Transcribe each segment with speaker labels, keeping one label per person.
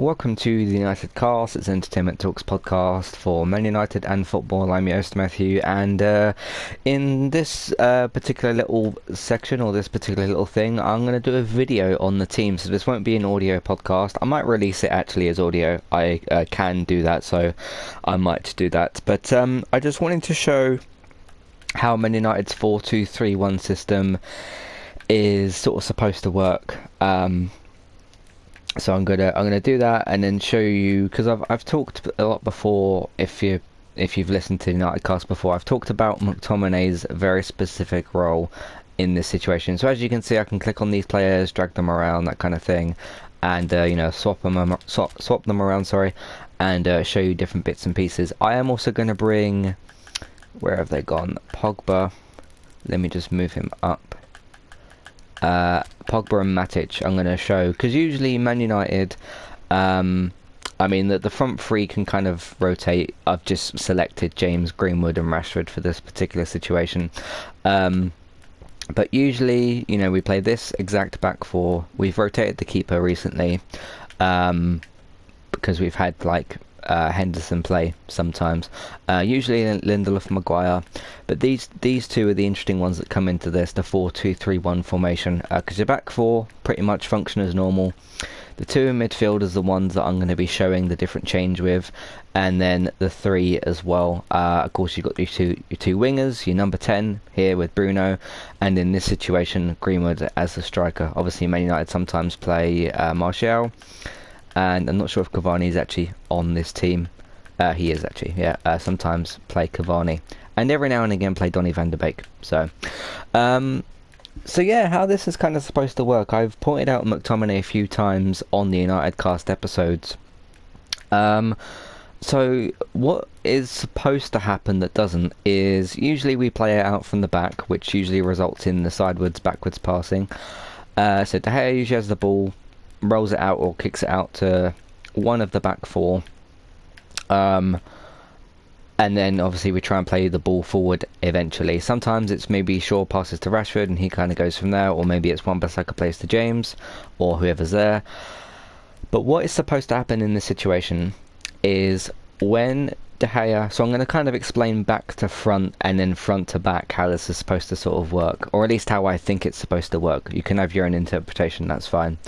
Speaker 1: Welcome to the United Cast. It's Entertainment Talks podcast for Man United and football. I'm your host Matthew, and in this particular little section, or this particular little thing, I'm going to do a video on the team. So this won't be an audio podcast. I might release it actually as audio. I can do that, so I might do that. But I just wanted to show how Man United's 4-2-3-1 system is sort of supposed to work. So I'm gonna do that and then show you, because I've talked a lot before. If you've listened to the United Cast before, I've talked about McTominay's very specific role in this situation. So as you can see, I can click on these players, drag them around, that kind of thing, and swap them around. Sorry, and show you different bits and pieces. I am also going to bring, where have they gone? Pogba. Let me just move him up. Pogba and Matic I'm going to show, because usually Man United, I mean the front three can kind of rotate. I've just selected James, Greenwood and Rashford for this particular situation, but usually, we play this exact back four. We've rotated the keeper recently, because we've had Henderson play sometimes, usually Lindelof, Maguire, but these two are the interesting ones that come into this, the 4-2-3-1 formation, because your back four pretty much function as normal. The two in midfield is the ones that I'm going to be showing the different change with, and then the three as well. Of course, you've got your two wingers, your number 10 here with Bruno, and in this situation Greenwood as the striker. Obviously Man United sometimes play Martial, and I'm not sure if Cavani is actually on this team. He is actually, yeah. Sometimes play Cavani, and every now and again play Donny van de Beek. So yeah, how this is kind of supposed to work. I've pointed out McTominay a few times on the United Cast episodes. So what is supposed to happen that doesn't is usually we play it out from the back, which usually results in the backwards passing. So De Gea usually has the ball, rolls it out or kicks it out to one of the back four, and then obviously we try and play the ball forward eventually. Sometimes it's maybe Shaw passes to Rashford and he kind of goes from there, or maybe it's Wan-Bissaka plays to James or whoever's there. But what is supposed to happen in this situation is when De Gea, so I'm going to kind of explain back to front and then front to back how this is supposed to sort of work, or at least how I think it's supposed to work. You can have your own interpretation, that's fine.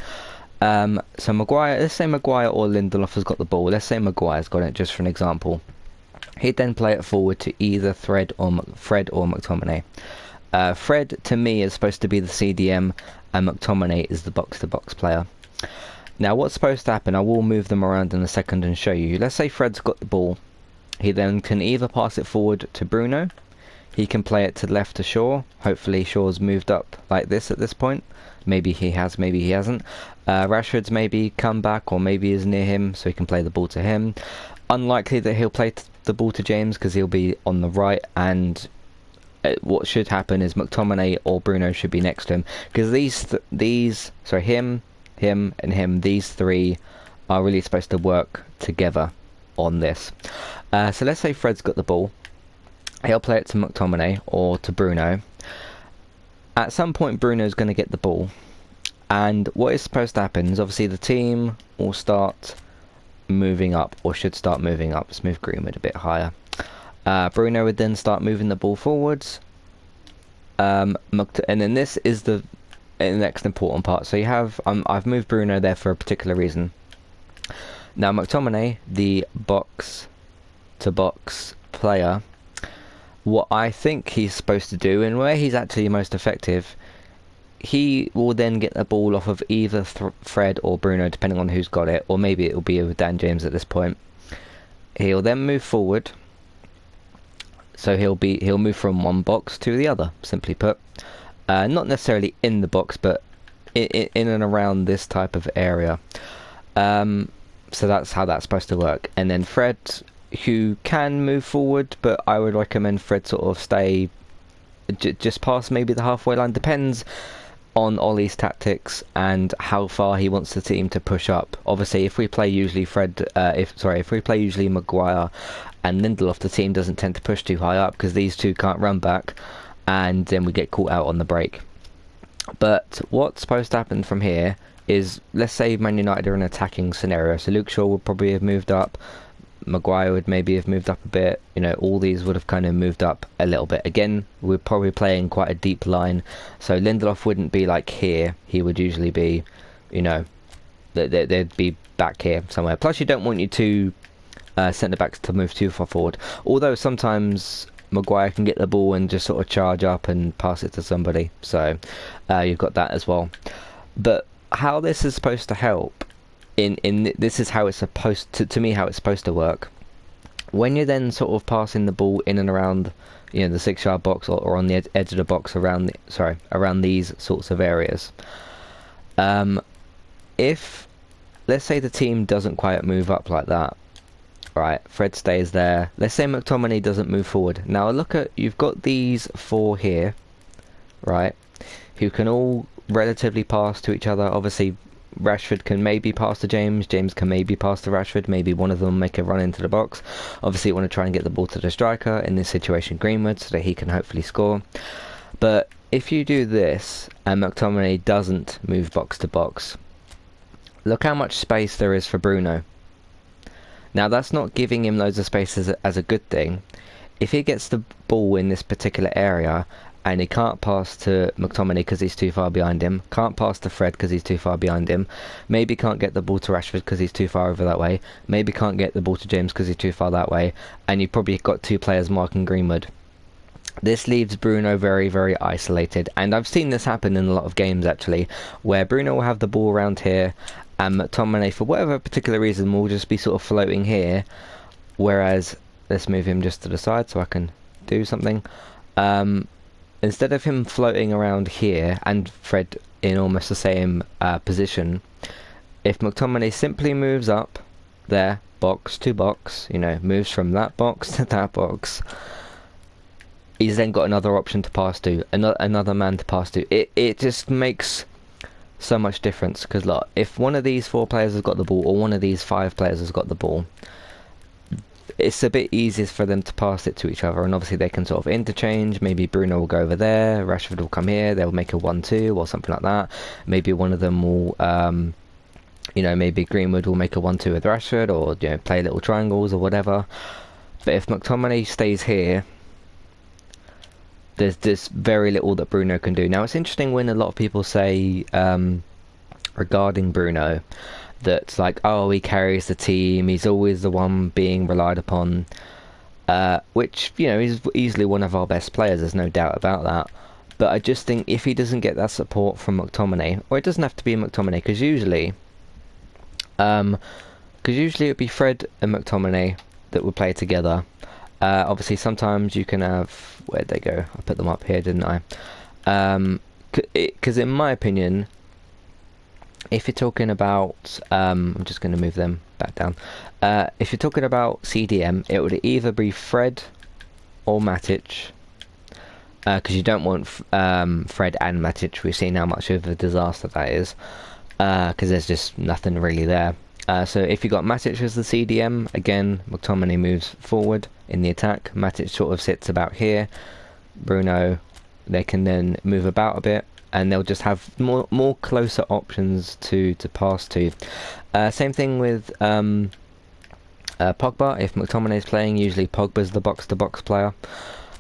Speaker 1: So Maguire, let's say Maguire or Lindelof has got the ball. Let's say Maguire's got it, just for an example. He'd then play it forward to either Fred or McTominay. Fred, to me, is supposed to be the CDM, and McTominay is the box-to-box player. Now, what's supposed to happen, I will move them around in a second and show you. Let's say Fred's got the ball. He then can either pass it forward to Bruno. He can play it to the left to Shaw. Hopefully Shaw's moved up like this at this point. Maybe he has, maybe he hasn't. Rashford's maybe come back, or maybe is near him, so he can play the ball to him. Unlikely that he'll play the ball to James, because he'll be on the right, and what should happen is McTominay or Bruno should be next to him, because him, and him, these three are really supposed to work together on this. So let's say Fred's got the ball. He'll play it to McTominay or to Bruno. At some point Bruno's going to get the ball, and what is supposed to happen is obviously the team will start moving up, or should start moving up. Let's move Greenwood a bit higher. Bruno would then start moving the ball forwards, and then this is the next important part. So you have, I've moved Bruno there for a particular reason. Now McTominay, the box to box player, what I think he's supposed to do, and where he's actually most effective, he will then get the ball off of either Fred or Bruno, depending on who's got it, or maybe it will be with Dan James at this point. He'll then move forward, so he'll move from one box to the other, simply put. Not necessarily in the box, but in and around this type of area. So that's how that's supposed to work. And then Fred, who can move forward, but I would recommend Fred sort of stay just past maybe the halfway line. Depends on Ollie's tactics and how far he wants the team to push up. Obviously, if we play usually if we play usually Maguire and Lindelof, the team doesn't tend to push too high up, because these two can't run back, and then we get caught out on the break. But what's supposed to happen from here is, let's say Man United are in an attacking scenario, so Luke Shaw would probably have moved up, Maguire would maybe have moved up a bit, you know, all these would have kind of moved up a little bit. Again, we're probably playing quite a deep line, so Lindelof wouldn't be like here, he would usually be, you know, they'd be back here somewhere. Plus you don't want your two centre backs to move too far forward, although sometimes Maguire can get the ball and just sort of charge up and pass it to somebody, so you've got that as well. But how this is supposed to help, this is how it's supposed to me, how it's supposed to work. When you're then sort of passing the ball in and around, you know, the 6-yard box or on the edge of the box around these sorts of areas, if let's say the team doesn't quite move up like that, right, Fred stays there, let's say McTominay doesn't move forward. Now look at, you've got these 4 here, right, who can all relatively pass to each other. Obviously Rashford can maybe pass to James, James can maybe pass to Rashford, maybe one of them make a run into the box. Obviously you want to try and get the ball to the striker, in this situation Greenwood, so that he can hopefully score. But if you do this and McTominay doesn't move box to box, look how much space there is for Bruno. Now that's not giving him loads of space as a good thing. If he gets the ball in this particular area and he can't pass to McTominay because he's too far behind him, can't pass to Fred because he's too far behind him, maybe can't get the ball to Rashford because he's too far over that way, maybe can't get the ball to James because he's too far that way, and you've probably got 2 players marking Greenwood. This leaves Bruno very, very isolated, and I've seen this happen in a lot of games actually, where Bruno will have the ball around here and McTominay, for whatever particular reason, will just be sort of floating here, whereas, let's move him just to the side so I can do something. Instead of him floating around here and Fred in almost the same position, if McTominay simply moves up there, box to box, you know, moves from that box to that box, he's then got another option to pass to, another man to pass to. It just makes so much difference, because look, if one of these 4 players has got the ball, or one of these 5 players has got the ball, it's a bit easier for them to pass it to each other, and obviously they can sort of interchange. Maybe Bruno will go over there, Rashford will come here, they'll make a 1-2 or something like that. Maybe one of them will, you know, maybe Greenwood will make a 1-2 with Rashford, or, you know, play little triangles or whatever. But if McTominay stays here, there's very little that Bruno can do. Now it's interesting when a lot of people say regarding Bruno that, like, oh, he carries the team, he's always the one being relied upon, which, you know, he's easily one of our best players, there's no doubt about that. But I just think if he doesn't get that support from McTominay, or it doesn't have to be McTominay, because usually it would be Fred and McTominay that would play together. Obviously sometimes you can have, where'd they go? I put them up here, didn't I? Because in my opinion, if you're talking about, I'm just going to move them back down. If you're talking about CDM, it would either be Fred or Matic, because you don't want Fred and Matic. We've seen how much of a disaster that is, because there's just nothing really there. So if you got Matic as the CDM, again, McTominay moves forward in the attack. Matic sort of sits about here. Bruno, they can then move about a bit, and they'll just have more closer options to pass to. Same thing with Pogba. If McTominay's playing, usually Pogba's the box-to-box player.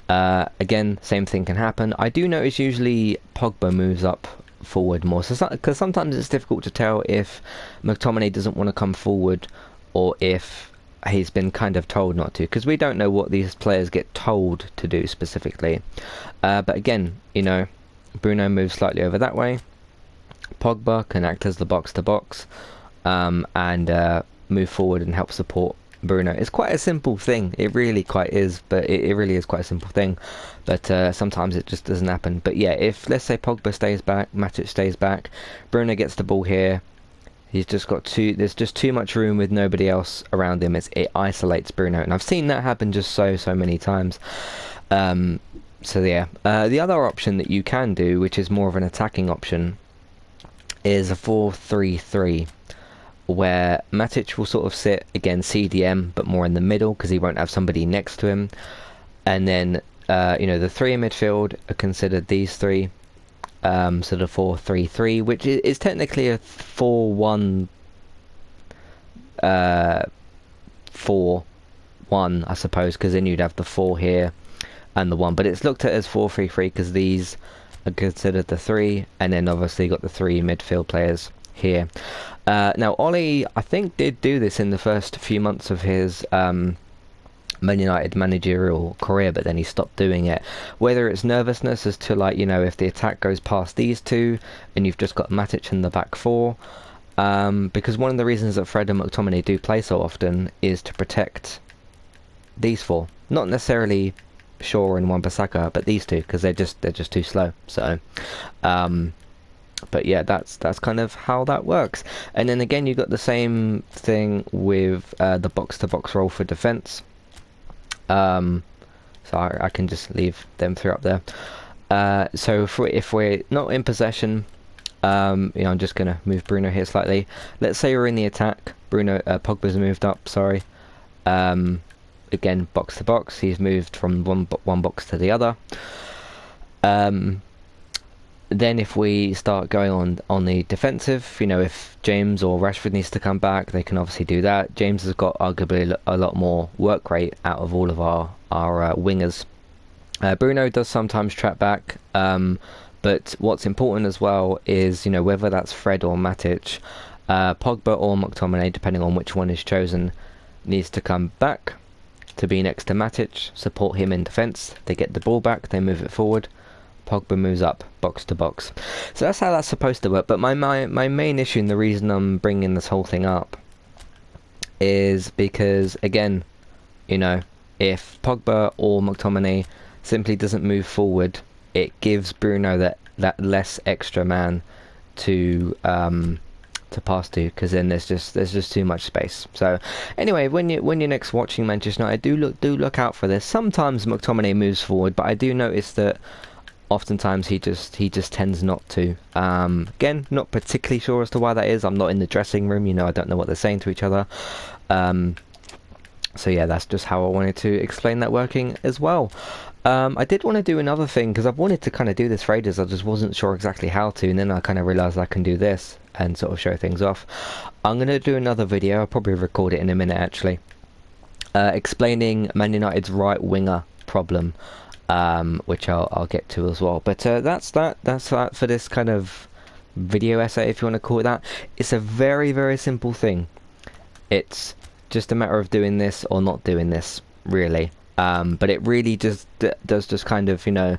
Speaker 1: Again, same thing can happen. I do notice usually Pogba moves up forward more, so because sometimes it's difficult to tell if McTominay doesn't want to come forward, or if he's been kind of told not to, because we don't know what these players get told to do specifically. But again, you know, Bruno moves slightly over that way, Pogba can act as the box-to-box, and move forward and help support Bruno. It's quite a simple thing, it really quite is, but it really is quite a simple thing, but sometimes it just doesn't happen. But yeah, if, let's say, Pogba stays back, Matic stays back, Bruno gets the ball here, he's just got there's just too much room with nobody else around him. It isolates Bruno, and I've seen that happen just so many times. So yeah, the other option that you can do, which is more of an attacking option, is a 4-3-3, where Matic will sort of sit, again, CDM, but more in the middle, because he won't have somebody next to him. And then, you know, the 3 in midfield are considered these 3. sort of 4-3-3, which is technically a 4-1 4-1, I suppose, because then you'd have the 4 here and the 1, but it's looked at as 4-3-3 because these are considered the 3, and then obviously got the 3 midfield players here. Now Ollie, I think, did do this in the first few months of his Man United managerial career, but then he stopped doing it. Whether it's nervousness as to, like, you know, if the attack goes past these two and you've just got Matic in the back 4, because one of the reasons that Fred and McTominay do play so often is to protect these 4, not necessarily Shaw and Wan-Bissaka, but these 2, because they're just too slow. So but yeah, that's kind of how that works. And then again, you got the same thing with the box-to-box role for defense. So I can just leave them 3 up there. So if we're not in possession, you know, I'm just gonna move Bruno here slightly. Let's say we're in the attack. Pogba's moved up. Sorry. Again, box to box. He's moved from one box to the other. Then if we start going on the defensive, you know, if James or Rashford needs to come back, they can obviously do that. James has got arguably a lot more work rate out of all of our wingers. Bruno does sometimes track back, but what's important as well is, you know, whether that's Fred or Matic, Pogba or McTominay, depending on which one is chosen, needs to come back to be next to Matic, support him in defence. They get the ball back, they move it forward. Pogba moves up, box to box. So that's how that's supposed to work. But my main issue, and the reason I'm bringing this whole thing up, is because, again, you know, if Pogba or McTominay simply doesn't move forward, it gives Bruno that less extra man to pass to, because then there's just too much space. So anyway, when you're next watching Manchester United, do look out for this. Sometimes McTominay moves forward, but I do notice that oftentimes he just tends not to. Again, not particularly sure as to why that is. I'm not in the dressing room, you know, I don't know what they're saying to each other. So yeah, that's just how I wanted to explain that working as well. I did want to do another thing, because I've wanted to kind of do this for ages. I just wasn't sure exactly how to, and then I kind of realised I can do this and sort of show things off. I'm going to do another video, I'll probably record it in a minute actually, explaining Man United's right winger problem, which I'll get to as well. But that's that for this kind of video essay, if you want to call it that. It's a very, very simple thing. It's just a matter of doing this or not doing this, really. But it really just does just kind of, you know,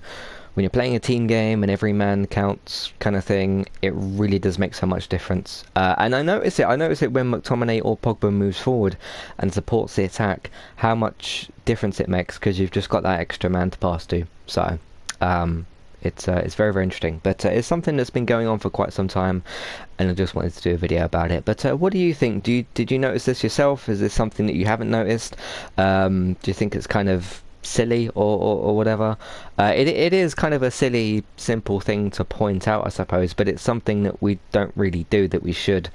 Speaker 1: when you're playing a team game and every man counts kind of thing, it really does make so much difference. And I notice it when McTominay or Pogba moves forward and supports the attack, how much difference it makes, because you've just got that extra man to pass to. So it's very, very interesting. But it's something that's been going on for quite some time, and I just wanted to do a video about it. But what do you think? Did you notice this yourself? Is this something that you haven't noticed? Do you think it's kind of silly or whatever? It is kind of a silly, simple thing to point out, I suppose, but it's something that we don't really do that we should.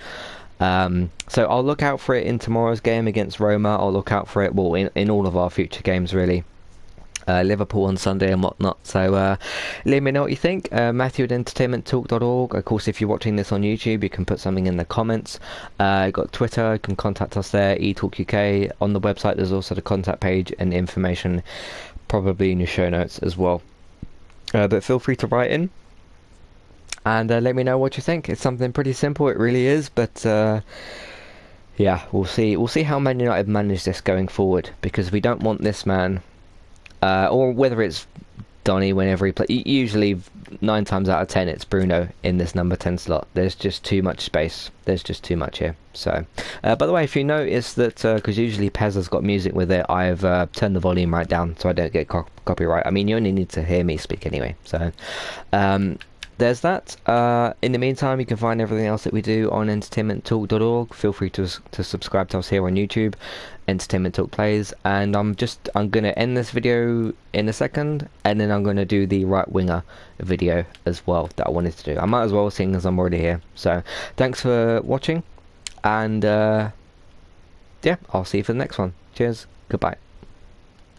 Speaker 1: So I'll look out for it in tomorrow's game against Roma. I'll look out for it, well, in all of our future games, really. Liverpool on Sunday and whatnot. So let me know what you think. Matthew at entertainmenttalk.org. Of course, if you're watching this on YouTube, you can put something in the comments. Got Twitter, you can contact us there, eTalkUK. On the website there's also the contact page and information probably in your show notes as well. But feel free to write in and let me know what you think. It's something pretty simple, it really is, but yeah, we'll see how Man United manage this going forward, because we don't want this man, or whether it's Donny whenever he plays. Usually 9 times out of 10 it's Bruno in this number 10 slot. There's just too much space. There's just too much here. So by the way, if you notice that, because usually Pez has got music with it, I've turned the volume right down so I don't get copyright. I mean, you only need to hear me speak anyway. So there's that. In the meantime, you can find everything else that we do on entertainmenttalk.org. Feel free to subscribe to us here on YouTube, Entertainment Talk Plays. And I'm going to end this video in a second, and then I'm going to do the right winger video as well that I wanted to do. I might as well, seeing as I'm already here. So thanks for watching, and yeah, I'll see you for the next one. Cheers, goodbye.